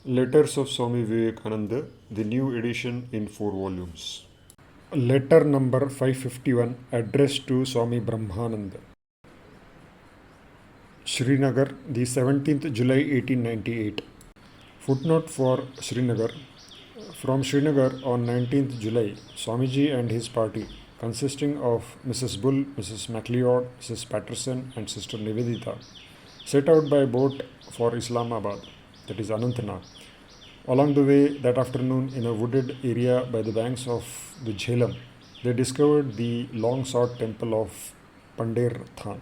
Letters of Swami Vivekananda, the new edition in 4 volumes. Letter number 551, addressed to Swami Brahmananda. Srinagar, the 17th July 1898. Footnote for Srinagar. From Srinagar on 19th July, Swamiji and his party, consisting of Mrs. Bull, Mrs. MacLeod, Mrs. Patterson, and Sister Nivedita, set out by boat for Islamabad, that is Anantnag. Along the way that afternoon, in a wooded area by the banks of the Jhelum, they discovered the long sought temple of Pandir Than.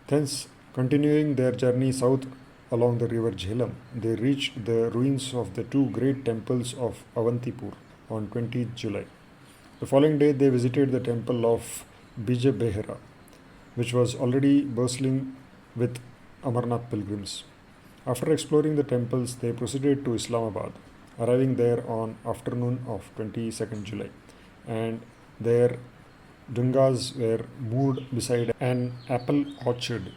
Thence, continuing their journey south along the river Jhelum, they reached the ruins of the two great temples of Avantipur on 20th July. The following day, they visited the temple of Bijabehera, which was already bustling with Amarnath pilgrims. After exploring the temples, they proceeded to Islamabad, arriving there on afternoon of 22nd July, and their dungas were moored beside an apple orchard.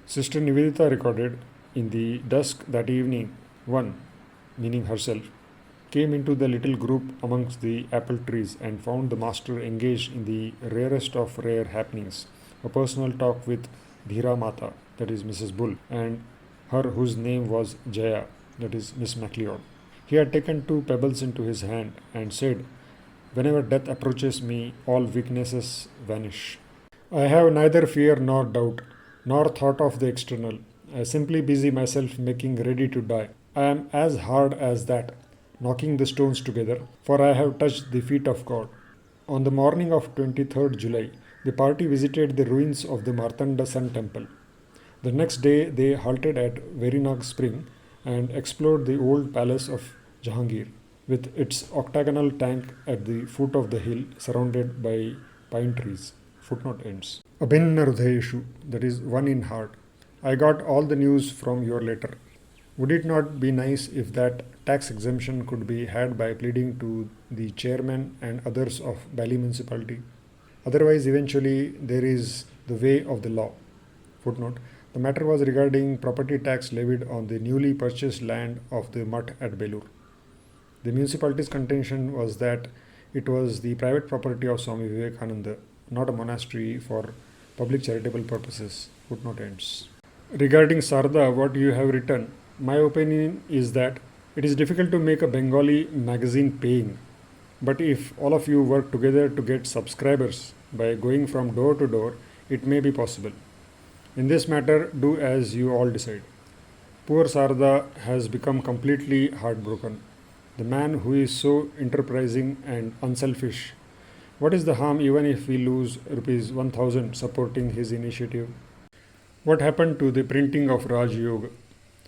Sister Nivedita recorded, in the dusk that evening, one, meaning herself, came into the little group amongst the apple trees and found the master engaged in the rarest of rare happenings, a personal talk with Dhira Mata, that is Mrs. Bull, and her whose name was Jaya, that is Miss MacLeod. He had taken 2 pebbles into his hand and said, "Whenever death approaches me, all weaknesses vanish. I have neither fear nor doubt, nor thought of the external. I simply busy myself making ready to die. I am as hard as that, knocking the stones together, for I have touched the feet of God." On the morning of 23rd July, the party visited the ruins of the Martanda Sun Temple. The next day, they halted at Verinag Spring and explored the old palace of Jahangir, with its octagonal tank at the foot of the hill surrounded by pine trees. Footnote ends. Abhinna Hridayeshu, that is one in heart. I got all the news from your letter. Would it not be nice if that tax exemption could be had by pleading to the chairman and others of Bali municipality? Otherwise, eventually, there is the way of the law. Footnote. The matter was regarding property tax levied on the newly purchased land of the mutt at Belur. The municipality's contention was that it was the private property of Swami Vivekananda, not a monastery for public charitable purposes. Footnote ends. Regarding Sarda, what you have written, my opinion is that it is difficult to make a Bengali magazine paying. But if all of you work together to get subscribers by going from door to door, it may be possible. In this matter, do as you all decide. Poor Sarda has become completely heartbroken. The man who is so enterprising and unselfish. What is the harm even if we lose rupees 1000 supporting his initiative? What happened to the printing of Raj Yoga?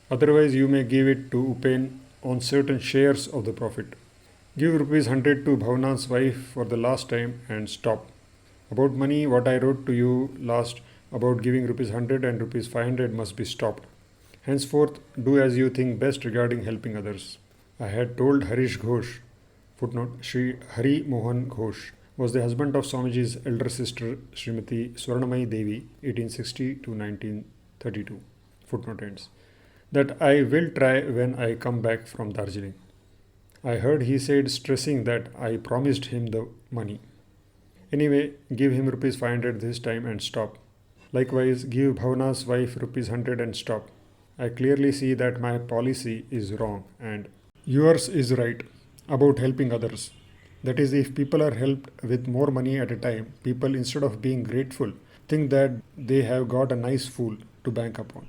Otherwise, you may give it to Upen on certain shares of the profit. Give rupees 100 to Bhavana's wife for the last time and stop. About money, what I wrote to you last about giving rupees 100 and rupees 500 must be stopped. Henceforth, do as you think best regarding helping others. I had told Harish Ghosh, footnote, Sri Hari Mohan Ghosh, was the husband of Swamiji's elder sister Srimati Swarnamai Devi, 1860 to 1932, footnote ends, that I will try when I come back from Darjeeling. I heard he said, stressing that I promised him the money. Anyway, give him rupees 500 this time and stop. Likewise, give Bhavana's wife rupees 100 and stop. I clearly see that my policy is wrong and yours is right about helping others. That is, if people are helped with more money at a time, people, instead of being grateful, think that they have got a nice fool to bank upon.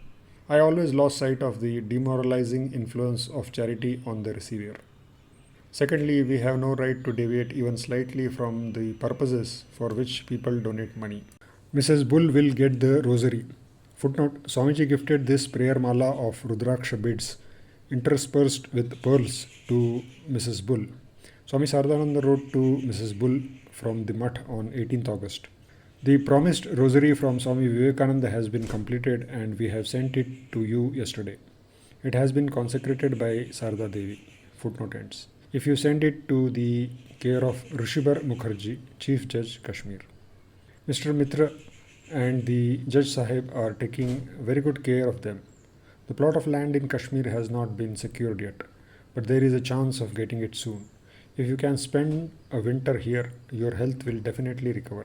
I always lost sight of the demoralizing influence of charity on the receiver. Secondly, we have no right to deviate even slightly from the purposes for which people donate money. Mrs. Bull will get the rosary. Footnote, Swamiji gifted this prayer mala of Rudraksha beads interspersed with pearls to Mrs. Bull. Swami Sardananda wrote to Mrs. Bull from the mutt on 18th August. The promised rosary from Swami Vivekananda has been completed and we have sent it to you yesterday. It has been consecrated by Sarda Devi. Footnote ends. If you send it to the care of Rishibar Mukherjee, Chief Judge, Kashmir. Mr. Mitra and the Judge Sahib are taking very good care of them. The plot of land in Kashmir has not been secured yet, but there is a chance of getting it soon. If you can spend a winter here, your health will definitely recover.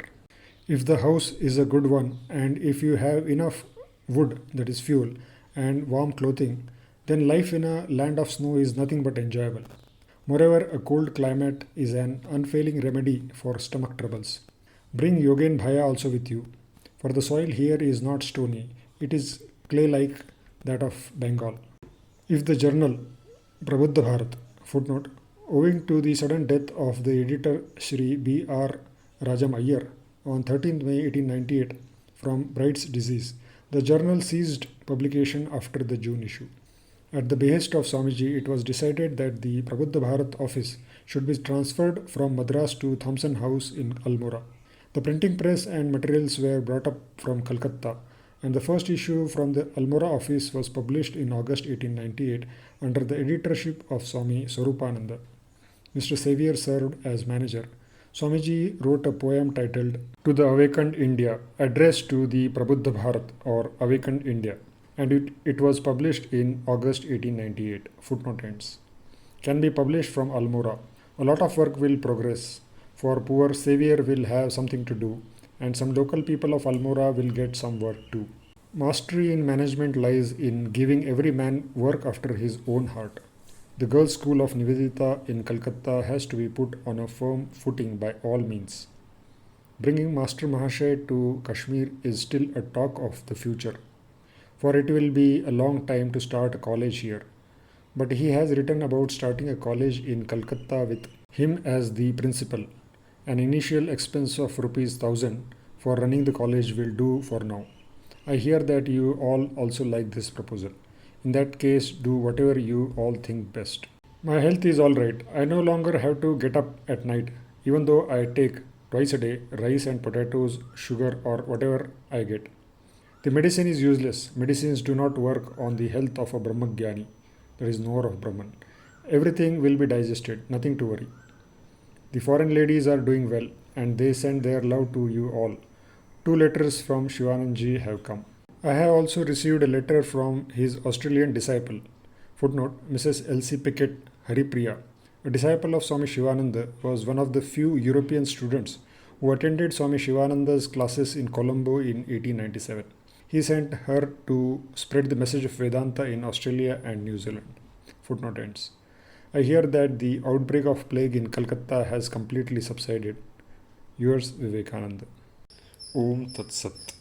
If the house is a good one and if you have enough wood, that is fuel, and warm clothing, then life in a land of snow is nothing but enjoyable. Moreover, a cold climate is an unfailing remedy for stomach troubles. Bring Yogen Bhaya also with you, for the soil here is not stony, it is clay like that of Bengal. If the journal Prabuddha Bharata, footnote, owing to the sudden death of the editor Shri B.R. Rajam Iyer on 13th May 1898 from Bright's disease, the journal ceased publication after the June issue. At the behest of Swamiji, it was decided that the Prabuddha Bharat office should be transferred from Madras to Thompson House in Almora. The printing press and materials were brought up from Calcutta, and the first issue from the Almora office was published in August 1898 under the editorship of Swami Swarupananda. Mr. Xavier served as manager. Swamiji wrote a poem titled To the Awakened India, addressed to the Prabuddha Bharat or Awakened India, and it was published in August 1898. Footnote ends. Can be published from Almora. A lot of work will progress, for poor Xavier will have something to do, and some local people of Almora will get some work too. Mastery in management lies in giving every man work after his own heart. The girls' school of Nivedita in Calcutta has to be put on a firm footing by all means. Bringing Master Mahashay to Kashmir is still a talk of the future, for it will be a long time to start a college here. But he has written about starting a college in Calcutta with him as the principal. An initial expense of Rs 1,000 for running the college will do for now. I hear that you all also like this proposal. In that case, do whatever you all think best. My health is alright. I no longer have to get up at night, even though I take twice a day rice and potatoes, sugar, or whatever I get. The medicine is useless. Medicines do not work on the health of a Brahmagyani, that is, knower of Brahman. Everything will be digested, nothing to worry. The foreign ladies are doing well, and they send their love to you all. 2 letters from Shivananji have come. I have also received a letter from his Australian disciple, footnote, Mrs. Elsie Pickett Haripriya. A disciple of Swami Shivananda, was one of the few European students who attended Swami Shivananda's classes in Colombo in 1897. He sent her to spread the message of Vedanta in Australia and New Zealand. Footnote ends. I hear that the outbreak of plague in Calcutta has completely subsided. Yours, Vivekananda. Om Tat Sat.